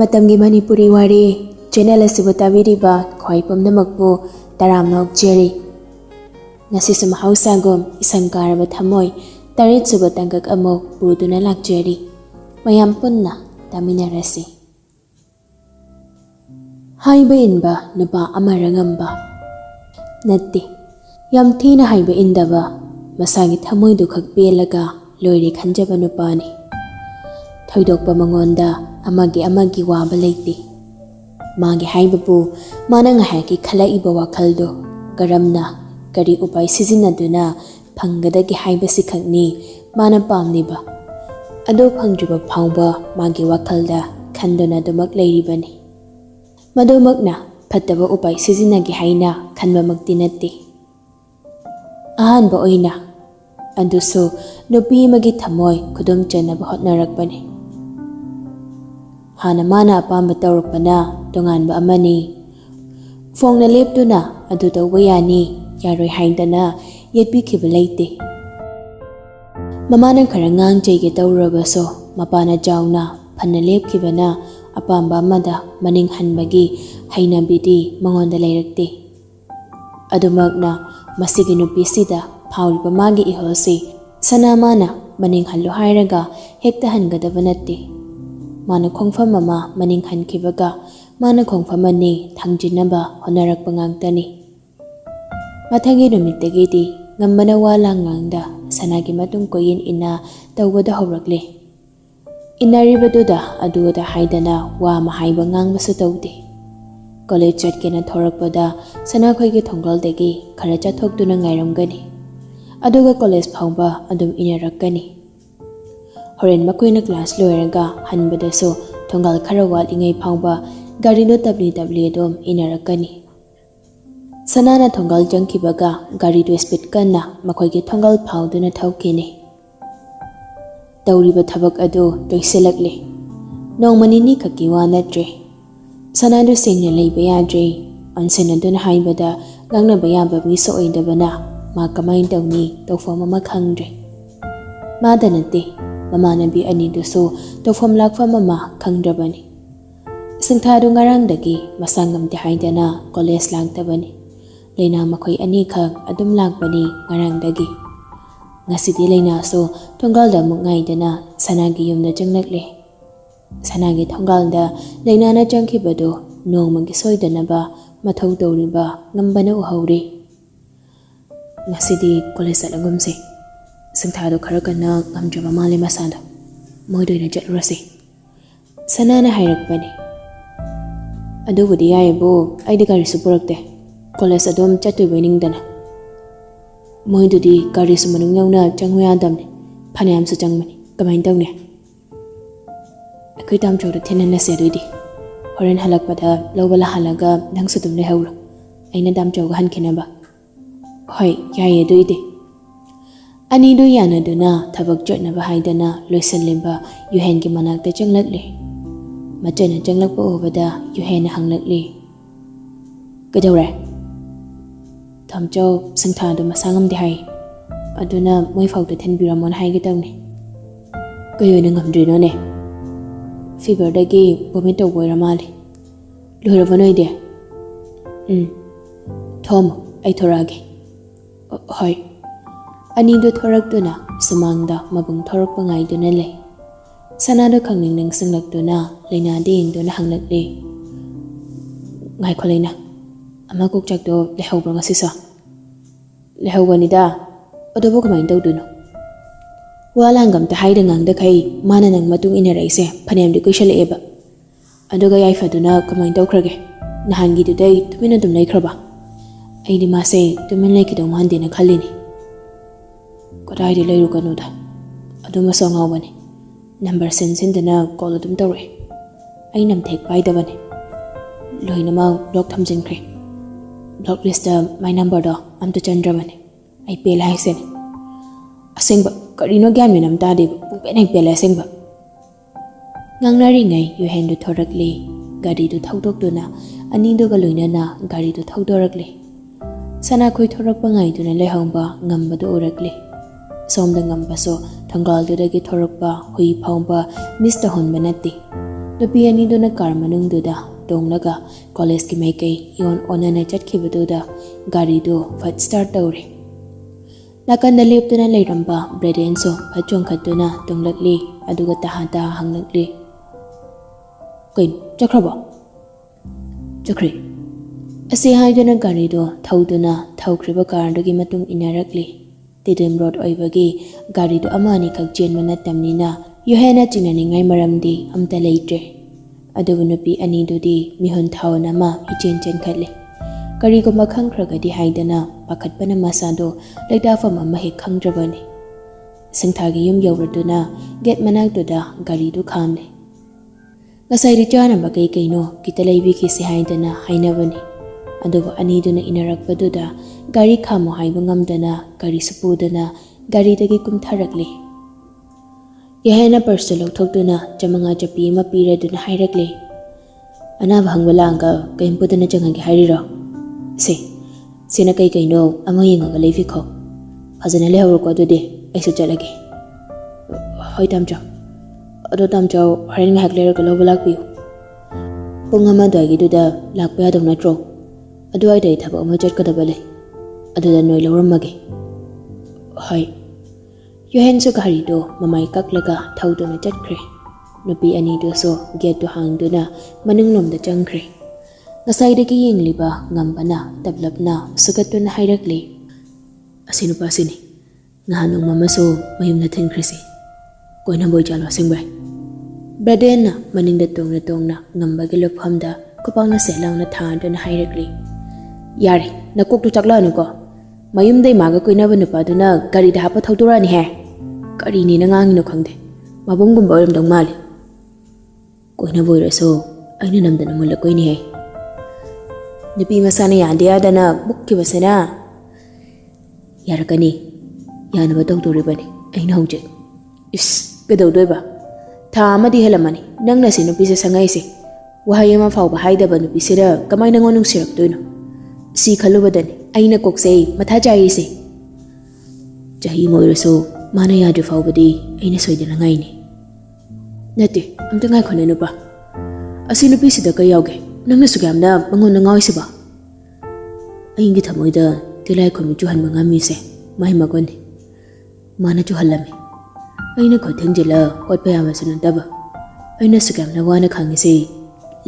Matamgi Manipuri Wari channel asibu tabiriba khoi pumnamakbu taramnok jeri ngasi sum hausagom Eshang Karaba Thamoi tarit suba tangkak amok buduna lakjeri mayam punna taminarasi haiba inba nupa amarangamba natti yam thina haiba indaba masagi thamoi du khak pelaga loiri khanjaba nupani thoidokpa mangonda amagi waba leiti magi haibabu mana ngahaki khalaiba wakhaldo karamna kari upai sizinaduna phanggadagi haibasi khakni mana pamniba ado phangdriba phangba magi wakhalda khandona dumak leiribani madumakna phattaba upai sizinagi haina khanbamakti natti ahanba oina adusu nupi magi thamoi khudum chanaba hotnarakpani hana mana apamba tawrakpana tonganba amani fongna leptuna adu tawba yani yaroi haidana yetpikhiba leite mamana khara ngang cheige tawrabaso mapana jauna phanna lepkhibana apamba amada maning hanbagi hainabidi mangonda leirakte adumakna masigi nupisida phawriba magi iholsi sanamana maning hallo hairaga hekta hangadaba natte mana khongfam ama maning hankibaga mana khongfam ani thangjinaba honarakpa ngangtani mathangi numitagidi ngambana wala ngangda sanagi matung koyin ina tawbada hawrakle inaribaduda aduda haidana wa mahaiba ngangbasu tawde college chatkena thorakpada sana khoigi thonggaldagi khara chathokduna ngairamgani aduga college phawba adum inarakani horen makoina class loiraga hanbadaso thongal khara walingai phawba gari no tabli dom inarakani sanana thongal jangkibaga gari do speed kanna makoigi thongal phawduna thawkini tawriba thabak adu toiselakle nongmanini khaki wa natre sanadu sengna leiba yadre ansenaduna haibada gangna bayaba mi so oidabana ma kamain tawni tawfam ma khangdre madanate mamanabi ani dusu tawfam lakfam ma khangdrabani singthadu ngarangdagi masangamti haidana college langtabani leina makhoi ani khak adum lakbani ngarangdagi ngasidi leina so thongalda mungaidana sanagi yumna jangnakle sanagi thongalda leina na jangkhibado nongmagi soidanaba mathau tawriba ngambana uhawri ngasidi college alagumse singthadu khara kana ngamjaba male masada moidoina jatlurasi sanana hairakpani adubudi yaibo aidi gari supurakte college adom chatui boiningdana moidudi gari sumanung yauna changhoya damne phanayam su changmani kamain tawne akoi tam chawda thenana seduidi horen halakpada lobala halaga nangsu tumle hawra aina dam chawga hankinaba hoi yaye duide ani do yana duna thabak jotnaba haidana loisallimba yuhengi manakta changlakle machana changlakpa obada yuhena hanglakle kadawra thamcho singthadu masangamdi hai aduna moi fawda thenbiramon haigitawne kayoina ngamdrino ne fever dagi vomit tawboira mali lohirabanoide thom ai thorage hoi ani do thoraktuna sumangda mabung thorakpa ngaiduna le sanado khangning ning singlakduna leina ding duna hanglakle ngai kholeina ama kokchak do lehawbra ngasi sa lehawbanida odobo kamain tawduno walangam ta haida ngangda khai mana nang matung ina raise phanem de koisale eba adoga yaifaduna kamain tawkhrage nahangi du dai tumina dum leikraba aidi mase tumin leikidong handina khallini kodai de leiru kanuda aduma so ngawbani number sensindana call adum tawre ai namthek paidabani loina ma block thamjinkhre block list my number do amta chandrabani ai pel haisen asengba karino gyam menam ta de penai pel asengba ngangnari ngai yu hendu thorakli gari du thaudokduna ani do ga loina na gari du thaudorakli sana khoi thorakpa ngai duna lehongba ngambadu urakli somda ngambaso thangal dudagi thorakpa hui phawba mista honba natti Nupi aniduna car manungduda donglaka college ki maikei yon onana chatkibaduda gari do fat start tawre. Nakanda leptuna leiramba bredenso fat chongkhatuna donglakli aduga tahata hanglakli. Kain chakraba. Chakri. Ase haiduna gari do thauduna thaukhriba car dogi matung inarakli. Tidem road oibagi gari do amani khak chenma natamnina yohena chinaningai maramdi amta leitre. Adubu nupi anidudi mihun thauna ma ichen chenkhatle. Gari ko makhangkragadi haidana pakhatpana masado leidafam ama he khangdrabani. Singthagi yum yawraduna get manakduda gari du khamle. Ngasai ri chana makai kaino kitalaibi ki se haidana hainabani. Adubu aniduna inarakpaduda gari khamo haiba ngamdana gari supudana gari dagi kumtharakle. Yahena purse lawthokduna chamanga chapi ama piraduna hairakle. Anaba hangbalanga kaimpudana changagi hairiro. Sina kai kaino ama yengaga leifikho. Phajana lehawrko adudi aisu chalage. Hoi tamcho. Ado tamcho harin ngahak leraka lawba lakpiyu. Pung ama dwagiduda lakpa yadaw natro. Adwaidai thaba ama chatkadaba le. Aduda noi lawrammage. Hoi. Yohen su gari do mamai kaklaga thauduna chatkre. Nupi ani do so get do hangduna manunglomda changkre. Ngasai yengliba ngambana tablapna sugatuna hairakli. Asinu pasini. Ngahanong mamaso mayumna thinkrisi. Koina boy chalo singbai. Bradena maningda tongna ngambagi lophamda kupangna selangna thanduna hairakli. Yari nakok tu chakla nuko. Mayumdai maga koina banupaduna gari da hapa thaudurani he. Gari ni nangang no khangde. Mabungumba oiramdong mali. Koina boy raso aina namdana mulla koini he. Nupi masana yadana bukki basana. Yarakani. Yana ba tawduribani. Aina hojek. Is gadawdoiba. Tha amadi helamani. Nangna si nupi sa sangaisi. Wahay ama fawba haidaba nupi sira kamay nangonong sirapdoino. Si khalubadani. Aina koksei mathajayisi. Jahi moiraso mana yadu fawbadi aina soidana ngaini. Nati amta ngai khone nupa. Asi nupi sida kayawge. Nangna sugamna mangon nangawi siba. Aingi thamoida tilai khomi chuhan mangami se mai magoni. Mana chuhalami. Aina khothengjela hotpayama sunandaba. Aina sugamna wana khangise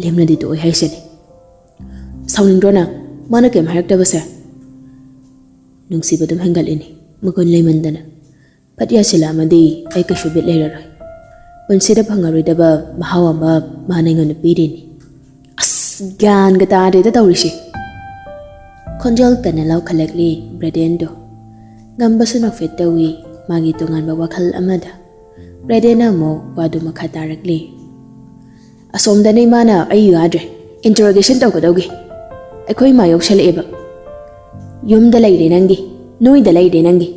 lemna di toy haisene. Sauningdrona mana kem haraktaba se. Nungsibadum hangalini magon leimandana. Patya silamadi ai kashu bit leiraroi. Punsida phangaroidaba mahawama manangana pidini. Gan gata de da tawrishi. Konjal penalau khalakli bradendo. Ngamba sunak fetawi magi tongan ba wakhal amada. Bradena mo wadu makhatarakli. Asomda nei mana ayu adre. Interrogation tawgadawgi. Akhoi mayok shaleba. Yumda laide nangi. Noida laide nangi.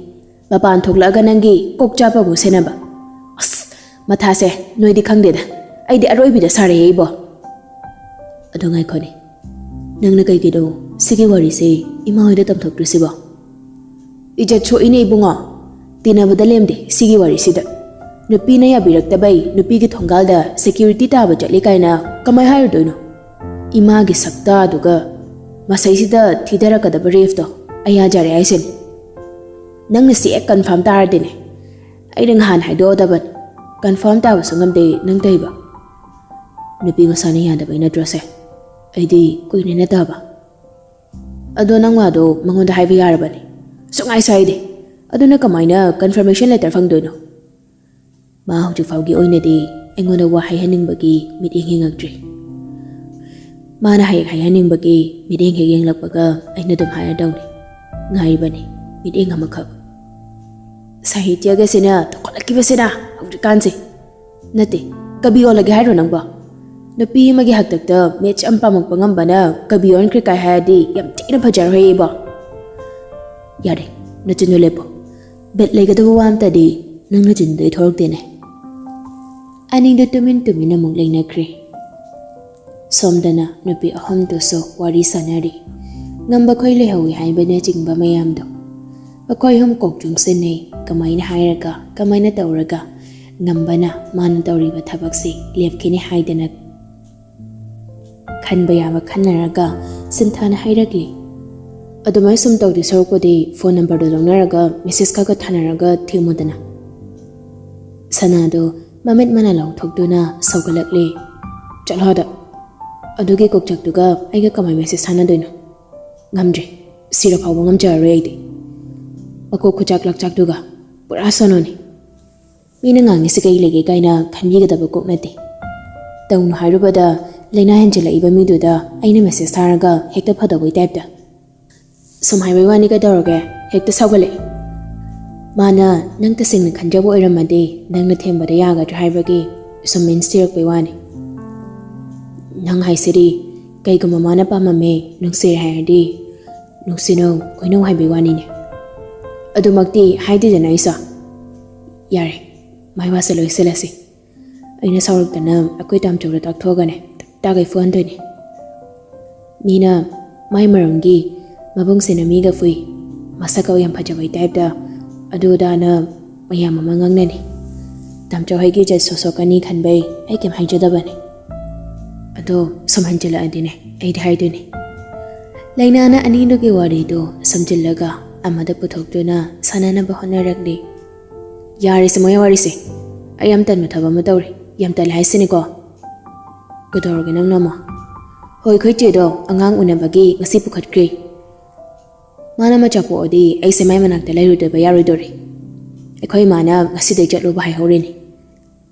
Bapan thoklaga nangi kokchapa bu senaba. Mathase noidi khangdeda. Aidi aroibida sare heibo. Adongai khone. Nangna kai kido sigi wari se ima hoida tamthoktrisiba. Ija cho ine ibunga. Tina badalemde sigi wari sida. Nupi na yabiraktabai nupi gi thongalda security taba chatli kaina kamai hairdoino. Ima gi sakta aduga masai sida thidara kadaba refto aya jare aisen. Nangna si ek confirm tardine. Aidang han haido daban. Confirm taba sangamde nangtaiba. Nupi masani yadaba ina drase. Aidi kuine na taba. Ado nang wado mangonda haiba yarabani. Sungai saide. Ado na kamaina confirmation letter fangdoino. Ma hojik fawgi oinadi engonda wa haihaningbagi miding hingagdri. Mana haihaningbagi miding hinglakpaga aina dum hayadawni. Ngairibani miding hamakab. Sahityaga sina tokolakkiba sina hojikkansi. Nati kabi olagi hairo nangba. Nupi magi haktakta match ang pamagpangambana kabiyon krikay hayadi yam tina pajar hoyiba. Yari, nachinulepo. Bet legadawa wamta di nang nachinday thorok dine. Aning do tumin na mong laynagri. Somdana nupi aham doso wari sanari. Ngamba ko'y lehawi haiba na jingba mayamdo. Bakoy hum kokjung sinay kamay na hairaga kamay na tawraga. Ngamba na mana tawriba tabaksi liyap kini haidana khꯟꯕ ꯌꯥꯕ khꯟꯅꯔꯒ ꯁꯤꯟꯊꯥꯅ ꯍꯥꯏꯔꯛꯂꯤ ꯑꯗꯨꯃꯥꯏ ꯁꯨꯝ ꯇꯧꯗꯤ ꯁꯔꯨꯛꯄꯨꯗꯤ phone ꯅꯝꯕꯔꯗꯣ ꯂꯧꯅꯔꯒ message ꯈꯔ ꯊꯥꯅꯔꯒ ꯊꯦꯡꯃꯨꯗꯅ ꯁꯅꯥꯗꯣ ꯃꯃꯤꯠ ꯃꯅꯥ ꯂꯥꯎꯊꯣꯛꯇꯨꯅ ꯁꯧꯒꯠꯂꯛꯂꯤ ꯆꯠꯂꯣꯗ ꯑꯗꯨꯒꯤ ꯀꯣꯛꯆꯛꯇꯨꯒ ꯑꯩꯒ ꯀꯃꯥꯏ ꯃꯦꯁꯦꯖ ꯊꯥꯅꯗꯣꯏꯅꯣ ꯉꯝꯗ꯭ꯔꯦ ꯁꯤꯔ ꯐꯥꯎꯕ ꯉꯝꯖꯔꯔꯣꯏ ꯑꯩꯗꯤ ꯃꯀꯣꯛ ꯈꯨꯆꯥꯛ ꯂꯥꯛꯆꯥꯛꯇꯨꯒ ꯄꯨꯔꯥ ꯁꯣꯅꯣꯅꯤ ꯃꯤꯅ ꯉꯥꯡꯉꯤꯁꯤ ꯀꯩ ꯂꯩꯒꯦ ꯀꯥꯏꯅ ꯈꯟꯕꯤꯒꯗꯕ ꯀꯣꯛ ꯅꯠꯇꯦ ꯇꯧꯅꯨ ꯍꯥꯏꯔꯨꯕꯗ ꯂꯩꯅꯥ ꯍꯦꯟꯖꯤꯜꯂꯛꯏꯕ ꯃꯤꯗꯨꯗ ꯑꯩꯅ ꯃꯦꯁꯦꯖ ꯊꯥꯔꯒ ꯍꯦꯛꯇ ꯐꯗꯧꯕꯩ ꯇꯥꯏꯞꯇ ꯁꯨꯝ ꯍꯥꯏꯕꯩ ꯋꯥꯅꯤ ꯀꯩꯗꯧꯔꯒꯦ ꯍꯦꯛꯇ ꯁꯥꯎꯒꯠꯂꯛꯏ ꯃꯥꯅ ꯅꯪ ꯇꯁꯦꯡꯅ ꯈꯟꯖꯕ ꯑꯣꯏꯔꯝꯃꯗꯤ ꯅꯪꯅ ꯊꯦꯝꯕꯗ ꯌꯥꯒꯗ꯭ꯔꯥ ꯍꯥꯏꯕꯒꯤ ꯁꯨꯝ ꯃꯤꯟꯁ ꯊꯤꯔꯛꯄꯩ ꯋꯥꯅꯤ ꯅꯪ ꯍꯥꯏꯁꯤꯗꯤ ꯀꯩꯒꯨꯝꯕ ꯃꯥꯅ ꯄꯥꯝꯃꯝꯃꯦ ꯅꯨꯡꯁꯤꯔꯦ ꯍꯥꯏꯔꯗꯤ ꯅꯨꯡꯁꯤꯅꯧ ꯀꯣꯏꯅꯧ ꯍꯥꯏꯕꯩ ꯋꯥꯅꯤꯅꯦ ꯑꯗꯨꯃꯛꯇꯤ ꯍꯥꯏꯗꯦꯗꯅ ꯑꯩꯁꯨ ꯌꯥꯔꯦ ꯃꯥꯏ ꯋꯥꯁꯦ ꯂꯣꯏꯁꯤꯜꯂꯁꯤ ꯑꯩꯅ ꯁꯥꯎꯔꯛꯇꯅ ꯑꯩꯈꯣꯏ ꯇꯥꯝꯆꯧꯗ ꯇꯥꯛꯊꯣꯛꯑꯒꯅꯦ ꯇꯥꯒꯩ ꯐꯨꯍꯟꯗꯣꯏꯅꯤ ꯃꯤꯅ ꯃꯥꯏ ꯃꯔꯝꯒꯤ ꯃꯕꯨꯡꯁꯤꯅ ꯃꯤꯒ ꯐꯨꯏ ꯃꯁꯛꯀ ꯌꯥꯝ ꯐꯖꯕꯩ ꯇꯥꯏꯞꯇ ꯑꯗꯨꯗꯥꯅ ꯃꯌꯥꯝ ꯑꯃ ꯉꯥꯡꯅꯅꯤ ꯇꯥꯝꯆꯧ ꯍꯣꯏꯒꯤ ꯖꯠ ꯁꯣꯁꯣꯛꯀꯅꯤ ꯈꯟꯕꯩ ꯑꯩ ꯀꯩꯝ ꯍꯥꯏꯖꯗꯕꯅꯤ ꯑꯗꯣ ꯁꯨꯝ ꯍꯟꯖꯤꯜꯂꯛꯑꯗꯤꯅꯦ ꯑꯩꯗꯤ ꯍꯥꯏꯗꯣꯏꯅꯤ ꯂꯩꯅꯥꯅ ꯑꯅꯤꯗꯨꯒꯤ ꯋꯥꯔꯤꯗꯣ ꯁꯝꯖꯤꯜꯂꯒ ꯑꯃꯗ ꯄꯨꯊꯣꯛꯇꯨꯅ ꯁꯥꯟꯅꯅꯕ ꯍꯣꯠꯅꯔꯛꯂꯤ ꯌꯥꯔꯤꯁꯦ ꯃꯣꯏ ꯋꯥꯔꯤꯁꯦ ꯑꯩ ꯌꯥꯝ ꯇꯟꯕ ꯊꯕꯛ ꯑꯃ ꯇꯧꯔꯤ ꯌꯥꯝ ꯇꯜꯂꯦ ꯍꯥꯏꯁꯤꯅꯤꯀꯣ ꯀꯩꯗꯧꯔꯒꯦ ꯅꯪꯅ ꯑꯃ ꯍꯣꯏ ꯑꯩꯈꯣꯏ ꯆꯦꯗꯣ ꯑꯉꯥꯡ ꯎꯅꯕꯒꯤ ꯉꯁꯤ ꯄꯨꯈꯠꯈ꯭ꯔꯤ ꯃꯥꯅ ꯃꯆꯥ ꯄꯣꯛꯑꯗꯤ ꯑꯩꯁꯦ ꯃꯥꯏ ꯃꯅꯥꯛꯇ ꯂꯩꯔꯨꯗꯕ ꯌꯥꯔꯣꯏꯗꯣꯔꯤ ꯑꯩꯈꯣꯏ ꯏꯃꯥꯅ ꯉꯁꯤꯗꯩ ꯆꯠꯂꯨꯕ ꯍꯥꯏꯍꯧꯔꯤꯅꯤ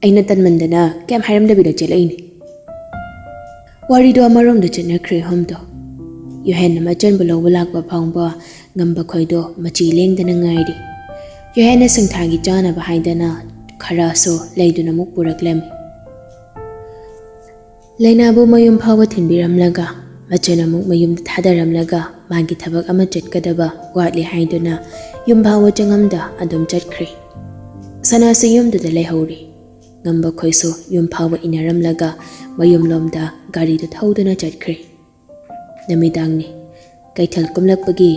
ꯑꯩꯅ ꯇꯟꯃꯟꯗꯅ ꯀꯩꯝ ꯍꯥꯏꯔꯝꯗꯕꯤꯗ ꯆꯦꯜꯂꯛꯏꯅꯤ ꯋꯥꯔꯤꯗꯣ ꯑꯃꯔꯣꯝꯗ ꯆꯠꯅꯈ꯭ꯔꯦ ꯍꯣꯝꯗꯣ ꯌꯨꯍꯦꯟꯅ ꯃꯆꯟꯕꯨ ꯂꯧꯕ ꯂꯥꯛꯄ ꯐꯥꯎꯕ ꯉꯝꯕ ꯈꯣꯏꯗꯣ ꯃꯆꯤ ꯂꯦꯡꯗꯅ ꯉꯥꯏꯔꯤ ꯌꯨꯍꯦꯟꯅ ꯁꯤꯡꯊꯥꯒꯤ ꯆꯥꯅꯕ ꯍꯥꯏꯗꯅ ꯈꯔꯁꯨ ꯂꯩꯗꯨꯅ ꯑꯃꯨꯛ ꯄꯨꯔꯛꯂꯝꯃꯤ ꯂꯩꯅꯥꯕꯨ ꯃꯌꯨꯝ ꯐꯥꯎꯕ ꯊꯤꯟꯕꯤꯔꯝꯂꯒ ꯃꯆꯟ ꯑꯃꯨꯛ ꯃꯌꯨꯝꯗ ꯊꯥꯗꯔꯝꯂꯒ ꯃꯥꯒꯤ ꯊꯕꯛ ꯑꯃ ꯆꯠꯀꯗꯕ ꯋꯥꯠꯂꯤ ꯍꯥꯏꯗꯨꯅ ꯌꯨꯝ ꯐꯥꯎꯕ ꯆꯪꯉꯝꯗ ꯑꯗꯨꯝ ꯆꯠꯈ꯭ꯔꯤ ꯁꯅꯥꯁꯨ ꯌꯨꯝꯗꯨꯗ ꯂꯩꯍꯧꯔꯤ ꯉꯝꯕ ꯈꯣꯏꯁꯨ ꯌꯨꯝ ꯐꯥꯎꯕ ꯏꯟꯅꯔꯝꯂꯒ ꯃꯌꯨꯝꯂꯣꯝꯗ ꯒꯥꯔꯤꯗꯨ ꯊꯧꯗꯨꯅ ꯆꯠꯈ꯭ꯔꯤ ꯅꯨꯃꯤꯗꯥꯡꯅꯤ ꯀꯩꯊꯦꯜ ꯀꯨꯝꯂꯛꯄꯒꯤ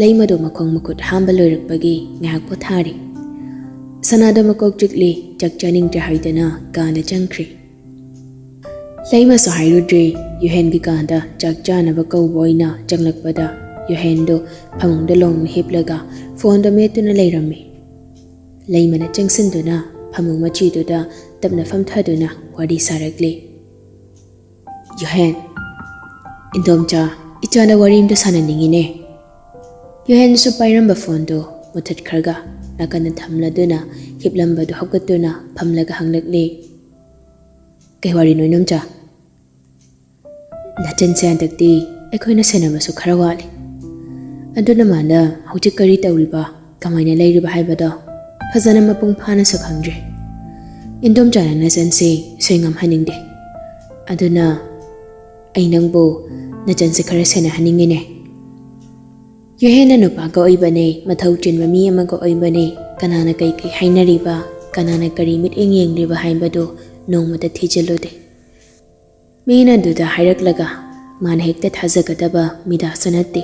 ꯂꯩꯃꯗꯣ ꯃꯈꯣꯡ ꯃꯈꯨꯠ ꯍꯥꯝꯕ ꯂꯣꯏꯔꯛꯄꯒꯤ ꯉꯥꯏꯍꯥꯛ ꯄꯣꯊꯥꯔꯤ ꯁꯅꯥꯗ ꯃꯀꯣꯛ ꯆꯤꯛꯂꯤ ꯆꯥꯛ ꯆꯥꯅꯤꯡꯗ꯭ꯔꯦ ꯍꯥꯏꯗꯅ ꯀꯥꯗ ꯆꯪꯈ꯭ꯔꯤ ꯂꯩꯃꯁꯨ ꯍꯥꯏꯔꯨꯗ꯭ꯔꯤ ꯌꯨꯍꯦꯟꯒꯤ ꯀꯥꯗ ꯆꯥꯛ ꯆꯥꯅꯕ ꯀꯧꯕ ꯑꯣꯏꯅ ꯆꯪꯂꯛꯄꯗ ꯌꯨꯍꯦꯟꯗꯣ ꯐꯃꯨꯡꯗ ꯂꯣꯡꯅ ꯍꯤꯞꯂꯒ ꯐꯣꯟꯗ ꯃꯦꯠꯇꯨꯅ ꯂꯩꯔꯝꯃꯤ ꯂꯩꯃꯅ ꯆꯪꯁꯤꯟꯗꯨꯅ ꯐꯃꯨꯡ ꯃꯆꯤꯗꯨꯗ ꯇꯞꯅ ꯐꯝꯊꯗꯨꯅ ꯋꯥꯔꯤ ꯁꯥꯔꯛꯂꯤ ꯌꯨꯍꯦꯟ ꯏꯟꯗꯣꯝꯆꯥ ꯏꯆꯥꯗ ꯋꯥꯔꯤ ꯑꯃꯇ ꯁꯥꯟꯅꯅꯤꯡꯉꯤꯅꯦ ꯌꯨꯍꯦꯟꯁꯨ ꯄꯥꯏꯔꯝꯕ ꯐꯣꯟꯗꯣ ꯃꯨꯊꯠꯈ꯭ꯔꯒ ꯅꯥꯀꯟꯗ ꯊꯝꯂꯗꯨꯅ ꯍꯤꯞꯂꯝꯕꯗꯨ ꯍꯧꯒꯠꯇꯨꯅ ꯐꯝꯂꯒ ꯍꯪꯂꯛꯂꯤ ꯀꯩ ꯋꯥꯔꯤꯅꯣ ꯏꯅꯣꯝꯆꯥ ꯅꯆꯟꯁꯦ ꯍꯟꯗꯛꯇꯤ ꯑꯩꯈꯣꯏꯅ ꯁꯦꯟꯅꯕꯁꯨ ꯈꯔ ꯋꯥꯠꯂꯤ ꯑꯗꯨꯅ ꯃꯥꯅ ꯍꯧꯖꯤꯛ ꯀꯔꯤ ꯇꯧꯔꯤꯕ ꯀꯃꯥꯏꯅ ꯂꯩꯔꯤꯕ ꯍꯥꯏꯕꯗꯣ ꯐꯖꯅ ꯃꯄꯨꯡ ꯐꯥꯅꯁꯨ ꯈꯪꯗ꯭ꯔꯦ ꯏꯟꯗꯣꯝꯆꯥꯅ ꯅꯆꯟꯁꯦ ꯁꯣꯏꯉꯝꯍꯟꯅꯤꯡꯗꯦ ꯑꯗꯨꯅ ꯑꯩ ꯅꯪꯕꯨ ꯅꯆꯟꯁꯦ ꯈꯔ ꯁꯦꯟꯅꯍꯟꯅꯤꯡꯉꯤꯅꯦ ꯌꯨꯍꯦꯟꯅ ꯅꯨꯄꯥꯒ ꯑꯣꯏꯕꯅꯦ ꯃꯊꯧ ꯆꯤꯟꯕ ꯃꯤ ꯑꯃꯒ ꯑꯣꯏꯕꯅꯦ ꯀꯅꯥꯅ ꯀꯩ ꯍꯥꯏꯅꯔꯤꯕ ꯀꯅꯥꯅ ꯀꯔꯤ ꯃꯤꯠꯌꯦꯡ ꯌꯦꯡꯂꯤꯕ ꯍꯥꯏꯕꯗꯨ ꯅꯣꯡꯃꯇ ꯊꯤꯖꯤꯜꯂꯨꯗꯦ ꯃꯤꯅ ꯑꯗꯨꯗ ꯍꯥꯏꯔꯛꯂꯒ ꯃꯥꯅ ꯍꯦꯛꯇ ꯊꯥꯖꯒꯗꯕ ꯃꯤꯗꯥꯁꯨ ꯅꯠꯇꯦ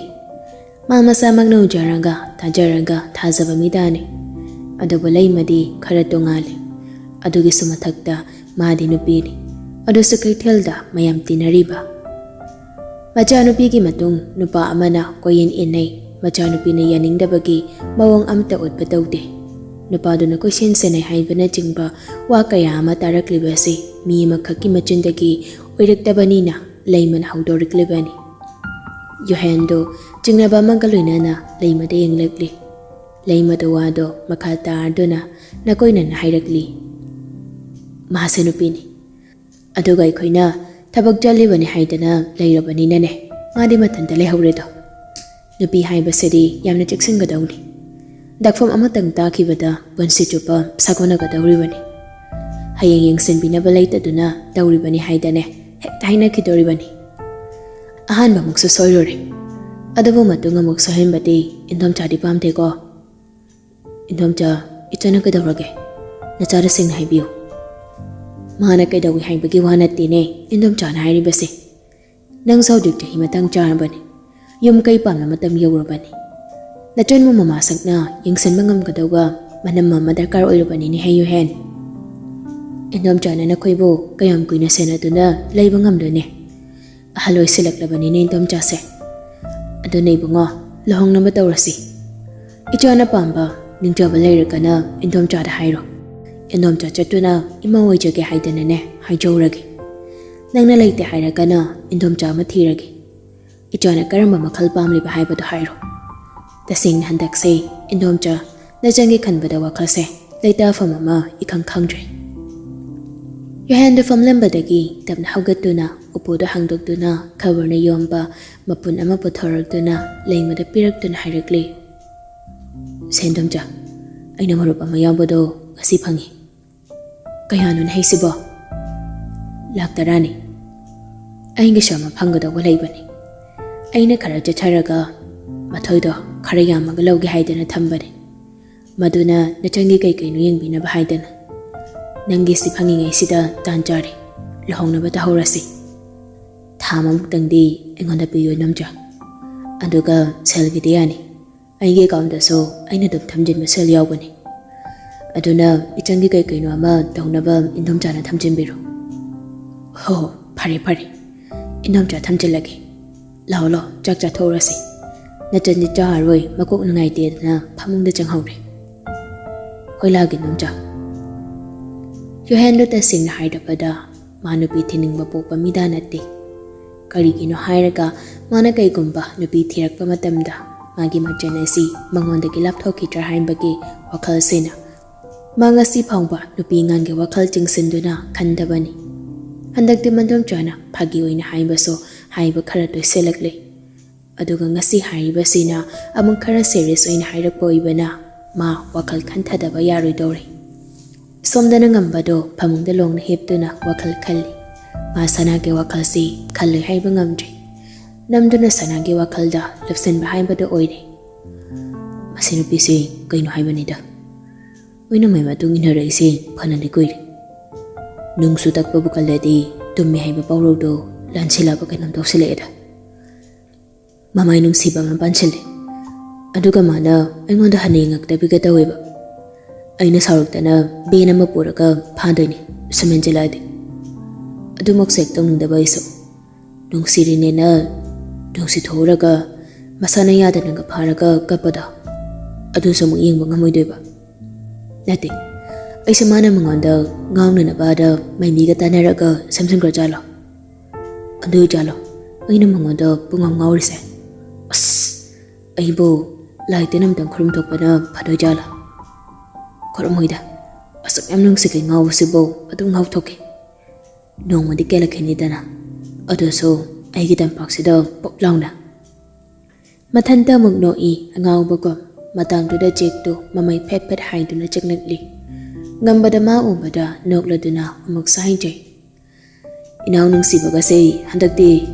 ꯃꯥ ꯃꯁꯥꯃꯛꯅ ꯎꯖꯔꯒ ꯊꯥꯖꯔꯒ ꯊꯥꯖꯕ ꯃꯤꯗꯥꯅꯤ ꯑꯗꯨꯕꯨ ꯂꯩꯃꯗꯤ ꯈꯔ ꯇꯣꯉꯥꯜꯂꯤ ꯑꯗꯨꯒꯤꯁꯨ ꯃꯊꯛꯇ ꯃꯥꯗꯤ ꯅꯨꯄꯤꯅꯤ ꯑꯗꯨꯁꯨ ꯀꯩꯊꯦꯜꯗ ꯃꯌꯥꯝ ꯇꯤꯟꯅꯔꯤꯕ ꯃꯆꯥꯅꯨꯄꯤꯒꯤ ꯃꯇꯨꯡ ꯅꯨꯄꯥ ꯑꯃꯅ ꯀꯣꯏꯌꯦꯟ ꯏꯟꯅꯩ ꯃꯆꯥꯅꯨꯄꯤꯅ ꯌꯥꯅꯤꯡꯗꯕꯒꯤ ꯃꯑꯣꯡ ꯑꯝꯇ ꯎꯠꯄ ꯇꯧꯗꯦ ꯅꯨꯄꯥꯗꯨꯅ ꯀꯣꯏꯁꯦꯟ ꯁꯦꯟꯅꯩ ꯍꯥꯏꯕꯅꯆꯤꯡꯕ ꯋꯥ ꯀꯌꯥ ꯑꯃ ꯇꯥꯔꯛꯂꯤꯕꯁꯤ ꯃꯤ ꯑꯃꯈꯛꯀꯤ ꯃꯆꯤꯟꯗꯒꯤ ꯑꯣꯏꯔꯛꯇꯕꯅꯤꯅ ꯂꯩꯃꯅ ꯍꯧꯗꯣꯔꯛꯂꯤꯕꯅꯤ ꯌꯨꯍꯦꯟꯗꯣ ꯆꯤꯡꯅꯕ ꯑꯃꯒ ꯂꯣꯏꯅꯅ ꯂꯩꯃꯗ ꯌꯦꯡꯂꯛꯂꯤ ꯂꯩꯃꯗ ꯋꯥꯗꯣ ꯃꯈꯥ ꯇꯥꯔꯗꯨꯅ ꯅꯀꯣꯏꯅꯅ ꯍꯥꯏꯔꯛꯂꯤ ꯃꯥꯁꯦ ꯅꯨꯄꯤꯅꯤ ꯑꯗꯨꯒ ꯑꯩꯈꯣꯏꯅ ꯊꯕꯛ ꯆꯠꯂꯤꯕꯅꯤ ꯍꯥꯏꯗꯅ ꯂꯩꯔꯕꯅꯤꯅꯅꯦ ꯃꯥꯗꯤ ꯃꯊꯟꯇ ꯂꯩꯍꯧꯔꯦꯗꯣ ꯅꯨꯄꯤ ꯍꯥꯏꯕꯁꯤꯗꯤ ꯌꯥꯝꯅ ꯆꯦꯛꯁꯤꯟꯒꯗꯧꯅꯤ ꯗꯥꯛꯐꯝ ꯑꯃꯇꯪ ꯇꯥꯈꯤꯕꯗ ꯄꯨꯟꯁꯤ ꯆꯨꯞꯄ ꯁꯥꯒꯣꯟꯅꯒꯗꯧꯔꯤꯕꯅꯤ ꯍꯌꯦꯡ ꯌꯦꯡꯁꯤꯟꯕꯤꯅꯕ ꯂꯩꯇꯗꯨꯅ ꯇꯧꯔꯤꯕꯅꯤ ꯍꯥꯏꯗꯅꯦ ꯍꯦꯛꯇ ꯍꯥꯏꯅꯈꯤꯗꯣꯔꯤꯕꯅꯤ ꯑꯍꯥꯟꯕ ꯑꯃꯨꯛꯁꯨ ꯁꯣꯏꯔꯨꯔꯦ ꯑꯗꯨꯕꯨ ꯃꯇꯨꯡ ꯑꯃꯨꯛ ꯁꯣꯏꯍꯟꯕꯗꯤ ꯏꯟꯗꯣꯝꯆꯥꯗꯤ ꯄꯥꯝꯗꯦꯀꯣ ꯏꯟꯗꯣꯝꯆꯥ ꯏꯆꯥꯅ ꯀꯩꯗꯧꯔꯒꯦ ꯅꯆꯥꯗ ꯁꯦꯡꯅ ꯍꯥꯏꯕꯤꯌꯨ ꯃꯥꯅ ꯀꯩꯗꯧꯏ ꯍꯥꯏꯕꯒꯤ ꯋꯥ ꯅꯠꯇꯦꯅꯦ ꯏꯟꯗꯣꯝꯆꯥꯅ ꯍꯥꯏꯔꯤꯕꯁꯦ ꯅꯪꯁꯨ ꯍꯧꯖꯤꯛ ꯆꯍꯤ ꯃꯇꯥꯡ ꯆꯥꯔꯕꯅꯤ ꯌꯨꯝ ꯀꯩ ꯄꯥꯟꯕ ꯃꯇꯝ ꯌꯧꯔꯕꯅꯤ ꯅꯆꯟꯕꯨ ꯃꯃꯥꯁꯛꯅ ꯌꯦꯡꯁꯤꯟꯕ ꯉꯝꯒꯗꯧꯕ ꯃꯅꯝ ꯑꯃ ꯗꯔꯀꯥꯔ ꯑꯣꯏꯔꯕꯅꯤꯅꯦ ꯌꯨꯍꯦꯟ ꯏꯟꯗꯣꯝꯆꯥꯅ ꯅꯈꯣꯏꯕꯨ ꯀꯌꯥꯝ ꯀꯨꯏꯅ ꯁꯦꯟꯅꯗꯨꯅ ꯂꯩꯕ ꯉꯝꯗꯣꯏꯅꯦ Haloi silaklabani Ningthouja se. Aduna ibungo lohongnaba tawrasi. Ichana pamba Ningthouja leiragana Ningthouja da hairo. Ningthouja chatuna ima oijage haidanane haijorage. Nangna leite hairagana Ningthouja ma thirage. Ichana karamba makhal pamliba haibadu hairo. Tasing handakse Ningthouja najangi khanbada wakhase leita famama ikhang khangdre. Yohanda famlambadagi tabna haugatuna upoda hangdokduna khabarna yomba mapun ama pothorakduna leimada piraktuna hairagli. Ningthouja aina marup ama yawbado ngasi phangi. Kayano na haisibo? Laktarani. Ainga shama phangadawa leibani. Aina khara chacharaga mathoido khara yamaga lawge haidana thambani. Maduna nachangi kaino yengbinaba haidana. Nangi si phangi ngai sida tanjari lohongnaba tahorasi. Thama muktangdi engonda piyo namja. Aduga selgidi yani. Aige kaunta so aina dum thamjinba sel yawgani. Aduna ichangi kaino ama taunaba Ningthouja na thamjinbiro. Ho phari phari. Ningthouja thamjilage. Lao lo chak chathorasi. Nachanji chaharoi makok nangai te na phamungda changhaure. Hoilagi Ningthouja. Yohanda tasing na haidabada manupi thiningba pokpa mida natti. Karigino hairaga mana kaigumba nupi thirakpa matamda magi majanasi mangondagi lapthokitra haimbagi wakhal sena. Mangasi phangba nupi ngange wakhal chingsinduna khandabani. Handakti Ningthouja na phagi oina haibaso haiba khara toi selakle. Aduga ngasi hairibasina amung khara serious oina hairakpa oibana ma wakhal khanthadaba yaroi dore. Somdana ngambado phamungda longna heptuna wakhal khalli. Ma sanage wakhal si khalli haiba ngamdre. Namduna sanage wakhalda lapsanba haibada oire. Masinupi si kaino haibanida. Oina mai matung inharaisi phanali koire. Nungsu takpa bukaladi tummi haiba pawrodo lansilaba kainam tawsileeda. Mamai nungsiba mapanchile. Aduga mana aingonda haningaktabiga taweba. Aina saruktana bena mapuraga phadoini sumenjelade. Adumak sektam nungdaba iso. Nungsirinena nungsithoraga masana yadananga pharaga kapada. Adu samu yengba ngamoidoiba. Nate. Aisa mana mangonda ngaungna nabada maimiga tanaraga samsung jalo. Adu jalo. Aina mangonda pungam ngaurise. As aibo laitanam tang khurum thokpana phadoi jala. Koromoida. Asak yam nungsikai ngawsibo adu ngawthoke. Nongmadi kelakeni dana. Adu so aigi tampaksida poplauna. Mathanta mugno I angawbago matangduda jekto mamai phet phet haiduna chaknakli. Ngambada ma ubada nokladuna amuk sahinjay. Inaw nungsibaga say handakti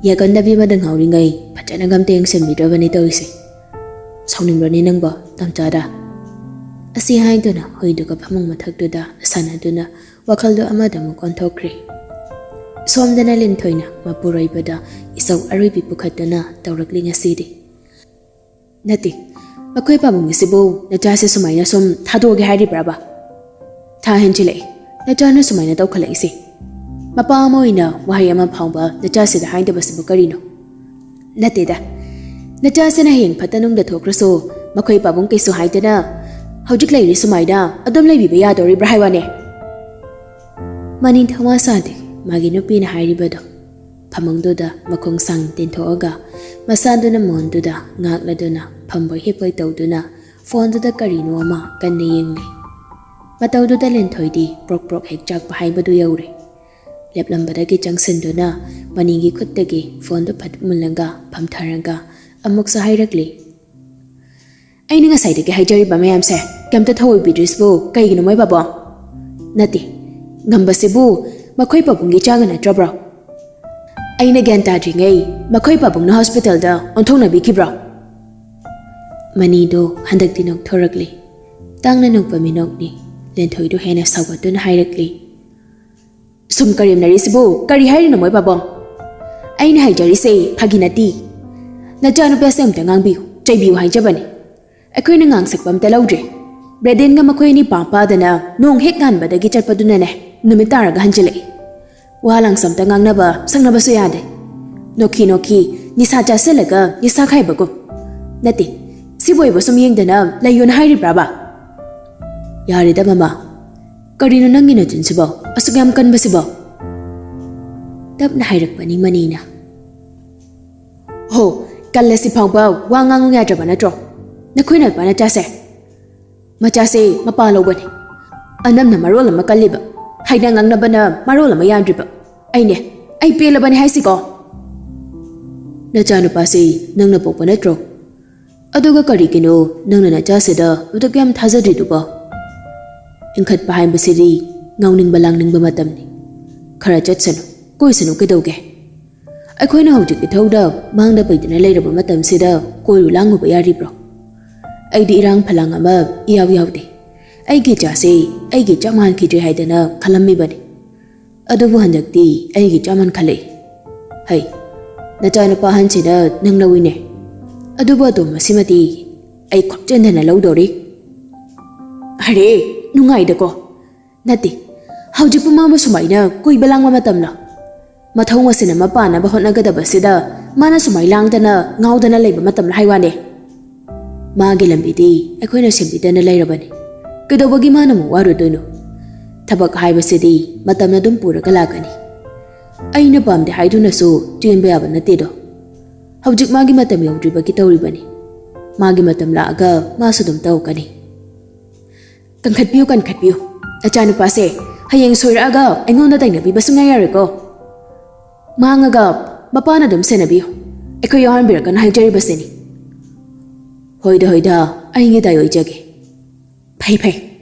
yagandabi madang hauringai pachana gamte ang senbidravani tawise. Sauningrani nangba tamchada. Asi haiduna hoiduga phamung mathakduda sanaduna wakhaldo amada mukonthokre. Somdana linthoina mapuroibada isaw aribi pukhatuna tawrakli ngasidi. Nati makhoi pabung isibo nachase sumaina som thadoge haribraba. Tha henchile nachana sumaina tawkhala isi. Mapa moina wahayama phangba nachase da haidaba sibu karino. Nateda nachase na heng phatanung da thokraso makhoi pabung kaisu haidana hojik lairi sumaida adom laibiba yadori brahaiwane. Manin thawa sade magi nupi na hairibado. Phamangduda makhong sang tinthoaga masaduna monduda ngakladuna phamboy hipoi tawduna phonduda karino ama kanne yengle. Matawduda lenthoidi prok prok hek chak haibadu yaure. Leplambadagi changsinduna maningi khuttagi phondu phat mulanga phamtharaga amuk sa hairakli. Aina nga saidagi haijariba mayamse kamta thawoi bidrisbu kaigino mai babo. Nati ngambasibu makhoi pabungi chaga natrabra. Aina gyan tadringai makhoi pabungna hospital da onthongna bikibra. Manido handakti nokthorakli. Tangna nokpa minokni lenthoido hena sagatuna hairakli. Sum karim narisibu kari hairina moi babo. Aina haijarise phaginati. Nachanu pesam tangang chaibiu haijabani. Akoina ngangsakpam talaudre. Bredenga makoini papadana nong hek nganbadagi chatpaduna ne numitaraga hanjile. Walang samta ngangnaba sangnaba so yade. Noki Nisa Jaselaga Nisa Kaibago Nati Siboy was some young dana Layon Hari Braba Yarida Mama Cardino Nangina Jinsibo Asugam Canvasibo Dab Nairak Pani Manina Ho Kalesi Pamba Wangang Yajabanatro Naquina Panachase Machase Mapalo Wani Anam Namarola Macaliba Haidang Nabana Marola Mayandriba Aine I pay Labani Haisigo Nachano Pasi Nanga Popanetro Adoga Karikino Nana Nachaseda with a gam Tazadiduba In cut behind the city Gowning Balang Bamatamni Karajatsan Koisano Kidoge I couldn't hold it told up Mang the bait in a later Matam Sida Koyu Lango Bayaribro I did Rang Palangama Yawi I get Jasi I get Jaman Kiji Haidana Kalami Badi Adobu Handakti I get Jaman Kale Hey Natana Pahansida Nanglawine Aduba to Masimati I cocked and a low dory Hare Nungai the go Nati How do you put Mamma Sumaina Kui Belanga Matamla Matong was in a mapana Bahonagada Basida Mana Sumai Langdana Naudana Labor Matam Haiwane Magilambidi I couldn't simply done a later bunny Kidobagi Manamu Waruduno Tabak High City Matamnadum Pura Galagani I know Bam the Haiduna so Jimbe Abanatido Howjik Magi Matami of Dribaki Bani Magi Matam Laga Masudum Taukani Can cut you a China Passe Hayang Soiraga and on the thing of Basunayarico Mangaga Bapanadum Senabio Echo Yarnberg and Hijari Basini Hoida I get I jaggy Pay